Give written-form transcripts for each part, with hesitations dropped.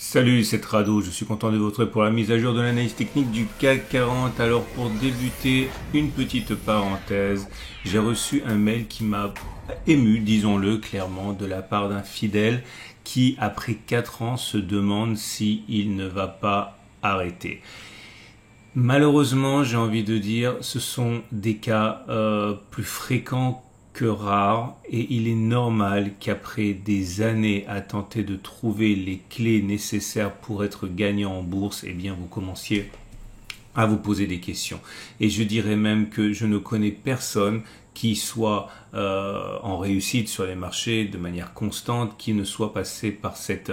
Salut, c'est Rado, je suis content de vous retrouver pour la mise à jour de l'analyse technique du CAC 40. Alors pour débuter, une petite parenthèse, j'ai reçu un mail qui m'a ému, disons-le clairement, de la part d'un fidèle qui, après 4 ans, se demande s'il ne va pas arrêter. Malheureusement, j'ai envie de dire, ce sont des cas plus fréquents que rares, et il est normal qu'après des années à tenter de trouver les clés nécessaires pour être gagnant en bourse, eh bien vous commenciez à vous poser des questions. Et je dirais même que je ne connais personne qui soit en réussite sur les marchés de manière constante, qui ne soit passé par cette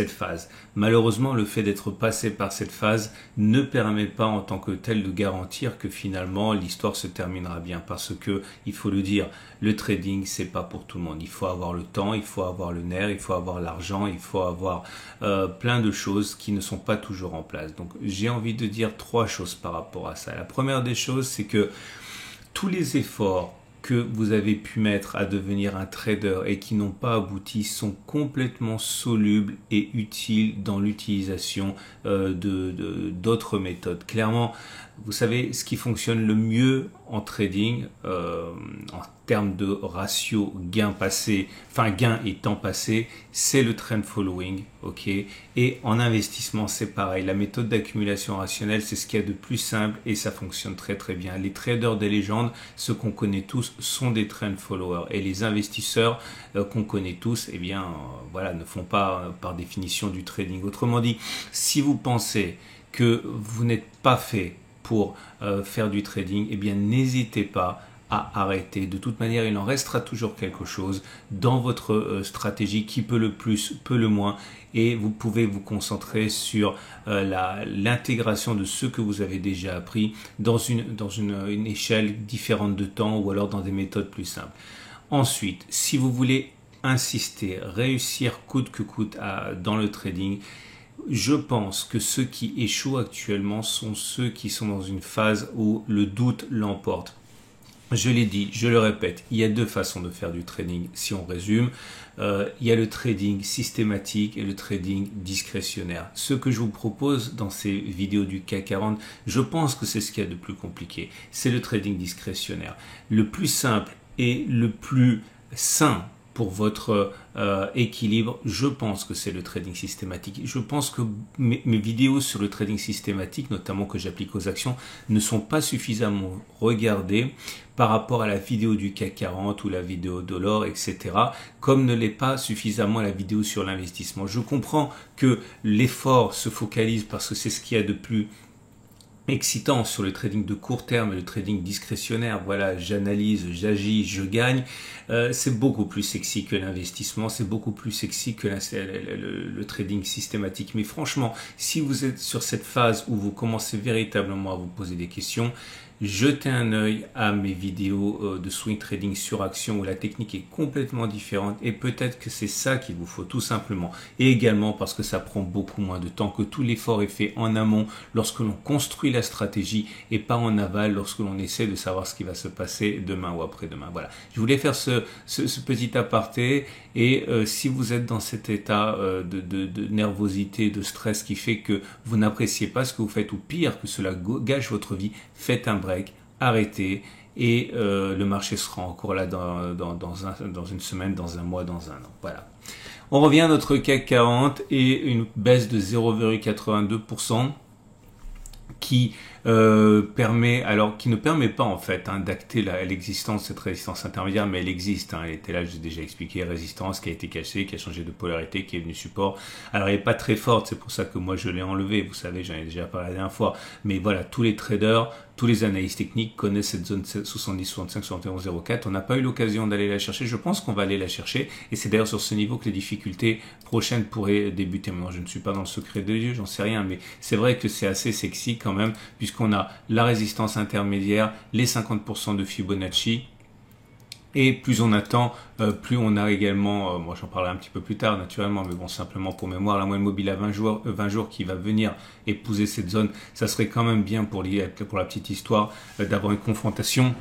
phase. Malheureusement, le fait d'être passé par cette phase ne permet pas en tant que tel de garantir que finalement l'histoire se terminera bien, parce que, il faut le dire, le trading c'est pas pour tout le monde. Il faut avoir le temps, il faut avoir le nerf, il faut avoir l'argent, il faut avoir plein de choses qui ne sont pas toujours en place. Donc j'ai envie de dire 3 choses par rapport à ça. La première des choses, c'est que tous les efforts que vous avez pu mettre à devenir un trader et qui n'ont pas abouti sont complètement solubles et utiles dans l'utilisation d'autres méthodes. Clairement, vous savez, ce qui fonctionne le mieux en trading, en termes de ratio gain et temps passé, c'est le trend following, ok. Et en investissement, c'est pareil. La méthode d'accumulation rationnelle, c'est ce qu'il y a de plus simple et ça fonctionne très très bien. Les traders des légendes, ceux qu'on connaît tous, sont des trend followers, et les investisseurs qu'on connaît tous, eh bien, voilà, ne font pas par définition du trading. Autrement dit, si vous pensez que vous n'êtes pas fait pour faire du trading, eh bien n'hésitez pas à arrêter. De toute manière, il en restera toujours quelque chose dans votre stratégie, qui peut le plus, peut le moins, et vous pouvez vous concentrer sur l'intégration de ce que vous avez déjà appris dans une échelle différente de temps, ou alors dans des méthodes plus simples. Ensuite, si vous voulez insister, réussir coûte que coûte dans le trading, je pense que ceux qui échouent actuellement sont ceux qui sont dans une phase où le doute l'emporte. Je l'ai dit, je le répète, il y a 2 façons de faire du trading. Si on résume, il y a le trading systématique et le trading discrétionnaire. Ce que je vous propose dans ces vidéos du CAC 40, je pense que c'est ce qu'il y a de plus compliqué. C'est le trading discrétionnaire. Le plus simple et le plus sain pour votre équilibre, je pense que c'est le trading systématique. Je pense que mes vidéos sur le trading systématique, notamment que j'applique aux actions, ne sont pas suffisamment regardées par rapport à la vidéo du CAC 40 ou la vidéo de l'or, etc., comme ne l'est pas suffisamment la vidéo sur l'investissement. Je comprends que l'effort se focalise parce que c'est ce qu'il y a de plus excitant sur le trading de court terme et le trading discrétionnaire. Voilà, j'analyse, j'agis, je gagne. C'est beaucoup plus sexy que l'investissement, c'est beaucoup plus sexy que le trading systématique. Mais franchement, si vous êtes sur cette phase où vous commencez véritablement à vous poser des questions, jetez un œil à mes vidéos de swing trading sur action, où la technique est complètement différente, et peut-être que c'est ça qu'il vous faut tout simplement. Et également parce que ça prend beaucoup moins de temps, que tout l'effort est fait en amont lorsque l'on construit la stratégie, et pas en aval lorsque l'on essaie de savoir ce qui va se passer demain ou après-demain. Voilà, je voulais faire ce petit aparté, et si vous êtes dans cet état de nervosité, de stress qui fait que vous n'appréciez pas ce que vous faites, ou pire, que cela gâche votre vie, faites un break, arrêtez, et le marché sera encore là dans une semaine, dans un mois, dans un an. Voilà. On revient à notre CAC 40 et une baisse de 0,82% qui ne permet pas en fait d'acter l'existence de cette résistance intermédiaire, mais elle existe. Elle était là, j'ai déjà expliqué, résistance qui a été cachée, qui a changé de polarité, qui est venue support. Alors elle n'est pas très forte, c'est pour ça que moi je l'ai enlevée, vous savez, j'en ai déjà parlé la dernière fois, mais voilà, tous les traders, tous les analystes techniques connaissent cette zone 70, 65, 71, 04. On n'a pas eu l'occasion d'aller la chercher. Je pense qu'on va aller la chercher, et c'est d'ailleurs sur ce niveau que les difficultés prochaines pourraient débuter. Maintenant, je ne suis pas dans le secret de Dieu, j'en sais rien, mais c'est vrai que c'est assez sexy quand même, puisqu'on a la résistance intermédiaire, les 50% de Fibonacci, et plus on attend, plus on a également, moi j'en parlerai un petit peu plus tard naturellement, mais bon, simplement pour mémoire, la moyenne mobile à 20 jours qui va venir épouser cette zone. Ça serait quand même bien pour la petite histoire d'avoir une confrontation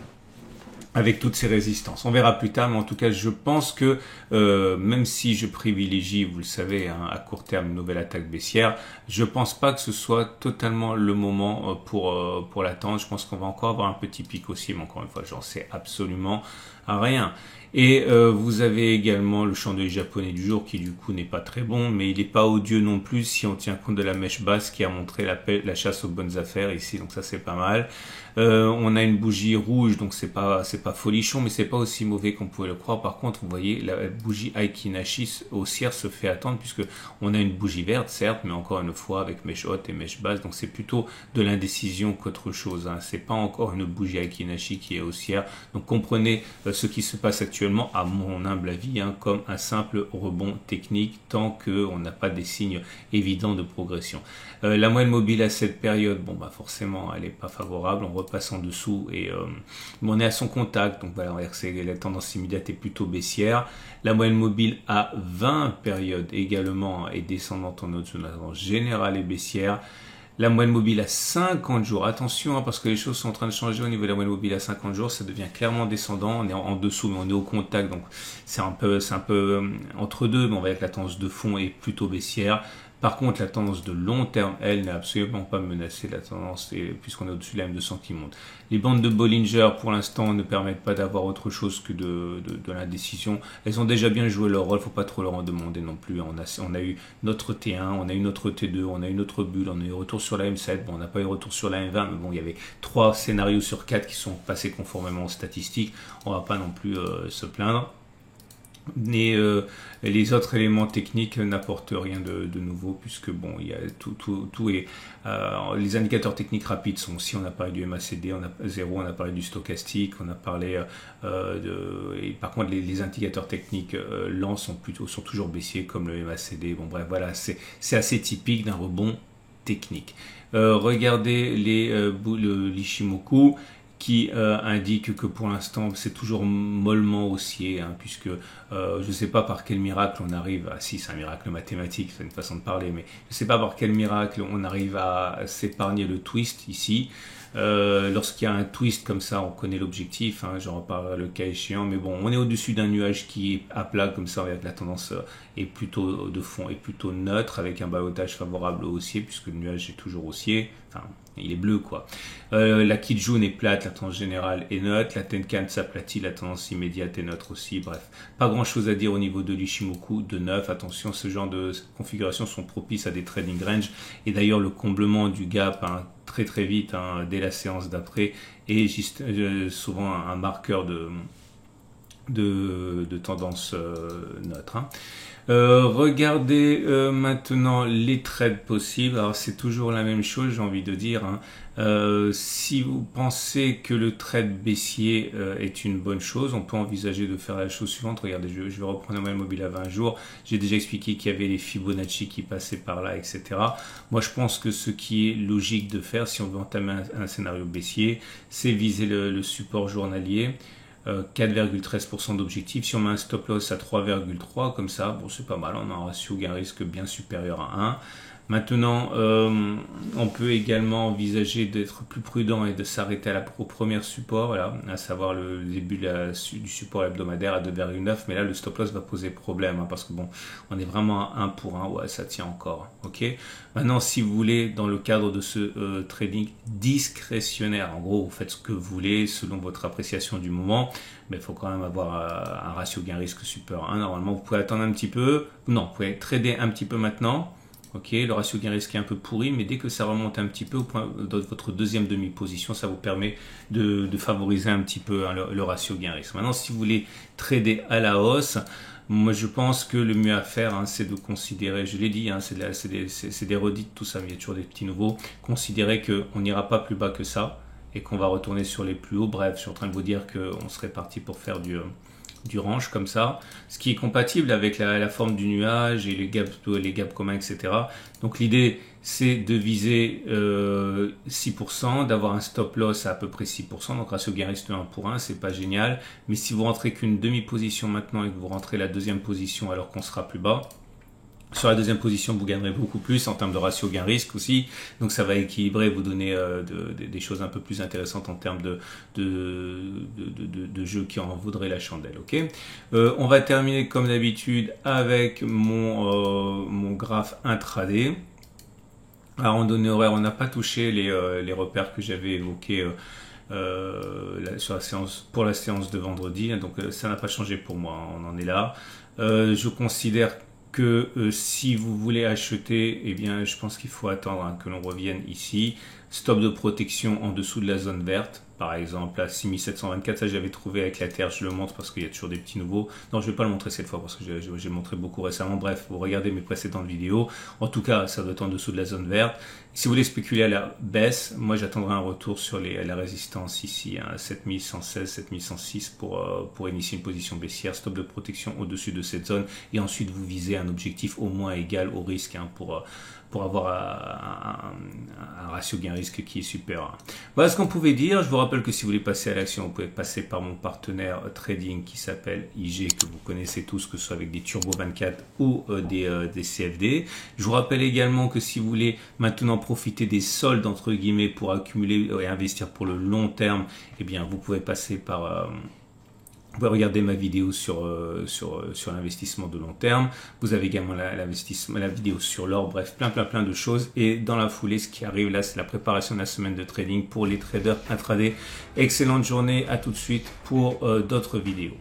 avec toutes ces résistances. On verra plus tard, mais en tout cas, je pense que même si je privilégie, vous le savez, hein, à court terme, une nouvelle attaque baissière, je pense pas que ce soit totalement le moment pour l'attendre. Je pense qu'on va encore avoir un petit pic haussier, mais encore une fois, j'en sais absolument rien. Et vous avez également le chandelier japonais du jour qui du coup n'est pas très bon, mais il n'est pas odieux non plus si on tient compte de la mèche basse qui a montré la chasse aux bonnes affaires ici, donc ça c'est pas mal. On a une bougie rouge, donc c'est pas folichon, mais c'est pas aussi mauvais qu'on pouvait le croire. Par contre, vous voyez, la bougie Aiki-Nashi haussière se fait attendre puisque on a une bougie verte, certes, mais encore une fois avec mèche haute et mèche basse, donc c'est plutôt de l'indécision qu'autre chose. Hein. C'est pas encore une bougie Aiki-Nashi qui est haussière. Donc comprenez ce qui se passe actuellement, à mon humble avis, hein, comme un simple rebond technique tant qu'on n'a pas des signes évidents de progression. La moyenne mobile à cette période, bon bah forcément, elle est pas favorable. On repasse en dessous et on est à son contact, donc voilà, la tendance immédiate est plutôt baissière. La moyenne mobile à 20 périodes également est descendante en autre zone. La tendance générale est baissière. La moyenne mobile à 50 jours, attention hein, parce que les choses sont en train de changer au niveau de la moyenne mobile à 50 jours, ça devient clairement descendant, on est en dessous mais on est au contact, donc c'est un peu entre deux, mais on va dire que la tendance de fond est plutôt baissière. Par contre, la tendance de long terme, elle, n'est absolument pas menacée. La tendance, puisqu'on est au-dessus de la M200 qui monte. Les bandes de Bollinger, pour l'instant, ne permettent pas d'avoir autre chose que de l'indécision. Elles ont déjà bien joué leur rôle, faut pas trop leur en demander non plus. On a eu notre T1, on a eu notre T2, on a eu notre bulle, on a eu retour sur la M7. Bon, on n'a pas eu retour sur la M20, mais bon, il y avait 3 scénarios sur 4 qui sont passés conformément aux statistiques. On va pas non plus se plaindre. Et les autres éléments techniques n'apportent rien de nouveau puisque bon, il y a tout est les indicateurs techniques rapides sont aussi, on a parlé du MACD, on a 0, on a parlé du stochastique, on a parlé et par contre les indicateurs techniques lents sont toujours baissiers comme le MACD. Bon bref, voilà, c'est assez typique d'un rebond technique. Regardez l'Ichimoku qui indique que pour l'instant c'est toujours mollement haussier, hein, puisque je ne sais pas par quel miracle on arrive à, si c'est un miracle mathématique, c'est une façon de parler, mais je ne sais pas par quel miracle on arrive à s'épargner le twist ici. Lorsqu'il y a un twist comme ça, on connaît l'objectif, hein, j'en reparlerai le cas échéant, mais bon, on est au-dessus d'un nuage qui est à plat comme ça, avec la tendance est plutôt de fond, est plutôt neutre, avec un balotage favorable au haussier, puisque le nuage est toujours haussier, enfin, il est bleu quoi. La Kijun est plate, la tendance générale est neutre, la Tenkan s'aplatit, la tendance immédiate est neutre aussi, bref. Pas grand chose à dire au niveau de l'Ichimoku de neuf, attention, ce genre de configurations sont propices à des trading range, et d'ailleurs le comblement du gap, hein, très vite, hein, dès la séance d'après, est juste, souvent un marqueur de tendance neutre. Hein. Regardez maintenant les trades possibles. Alors c'est toujours la même chose, j'ai envie de dire. Hein. Si vous pensez que le trade baissier est une bonne chose, on peut envisager de faire la chose suivante. Regardez, je vais reprendre la moyenne mobile à 20 jours. J'ai déjà expliqué qu'il y avait les Fibonacci qui passaient par là, etc. Moi, je pense que ce qui est logique de faire, si on veut entamer un scénario baissier, c'est viser le support journalier. 4,13% d'objectif. Si on met un stop loss à 3,3 comme ça, bon c'est pas mal, on a un ratio gain risque bien supérieur à 1. Maintenant, on peut également envisager d'être plus prudent et de s'arrêter au premier support, voilà, à savoir le début du support hebdomadaire à 2,9, mais là le stop loss va poser problème, hein, parce que bon, on est vraiment à 1 pour 1, ouais, ça tient encore, ok. Maintenant, si vous voulez, dans le cadre de ce trading discrétionnaire, en gros, vous faites ce que vous voulez selon votre appréciation du moment, mais il faut quand même avoir un ratio gain risque supérieur à 1. Normalement, vous pouvez attendre un petit peu, non, vous pouvez trader un petit peu maintenant. Ok, le ratio gain risque est un peu pourri, mais dès que ça remonte un petit peu au point de votre deuxième demi-position, ça vous permet de favoriser un petit peu, hein, le ratio gain risque. Maintenant, si vous voulez trader à la hausse, moi je pense que le mieux à faire, hein, c'est de considérer, je l'ai dit, hein, c'est des redites, tout ça, mais il y a toujours des petits nouveaux, considérer qu'on n'ira pas plus bas que ça et qu'on va retourner sur les plus hauts. Bref, je suis en train de vous dire qu'on serait parti pour faire du range comme ça, ce qui est compatible avec la forme du nuage et les gaps communs, etc. Donc l'idée c'est de viser 6%, d'avoir un stop loss à peu près 6%, donc ratio gain risque 1 pour 1, c'est pas génial, mais si vous rentrez qu'une demi-position maintenant et que vous rentrez la deuxième position alors qu'on sera plus bas, Sur la deuxième position, vous gagnerez beaucoup plus en termes de ratio gain-risque aussi. Donc ça va équilibrer, vous donner des choses un peu plus intéressantes en termes de jeux qui en vaudraient la chandelle. Ok. On va terminer comme d'habitude avec mon graphe intraday. À randonnée horaire, on n'a pas touché les repères que j'avais évoqués sur la séance, pour la séance de vendredi. Donc ça n'a pas changé pour moi, on en est là. Je considère que si vous voulez acheter, eh bien, je pense qu'il faut attendre que l'on revienne ici. Stop de protection en dessous de la zone verte. Par exemple, à 6724, ça j'avais trouvé avec la terre, je le montre parce qu'il y a toujours des petits nouveaux. Non, je ne vais pas le montrer cette fois parce que j'ai montré beaucoup récemment. Bref, vous regardez mes précédentes vidéos. En tout cas, ça doit être en dessous de la zone verte. Si vous voulez spéculer à la baisse, moi j'attendrai un retour sur la résistance ici, hein, 7116, 7106 pour initier une position baissière. Stop de protection au-dessus de cette zone et ensuite vous visez un objectif au moins égal au risque, hein, pour avoir un ratio gain-risque qui est supérieur. Voilà ce qu'on pouvait dire. Je vous rappelle que si vous voulez passer à l'action, vous pouvez passer par mon partenaire trading qui s'appelle IG, que vous connaissez tous, que ce soit avec des Turbo 24 ou des CFD. Je vous rappelle également que si vous voulez maintenant profiter des soldes entre guillemets pour accumuler et investir pour le long terme, eh bien vous pouvez passer par vous pouvez regarder ma vidéo sur l'investissement de long terme. Vous avez également la vidéo sur l'or. Bref, plein de choses. Et dans la foulée, ce qui arrive là, c'est la préparation de la semaine de trading pour les traders intraday. Excellente journée. À tout de suite pour d'autres vidéos.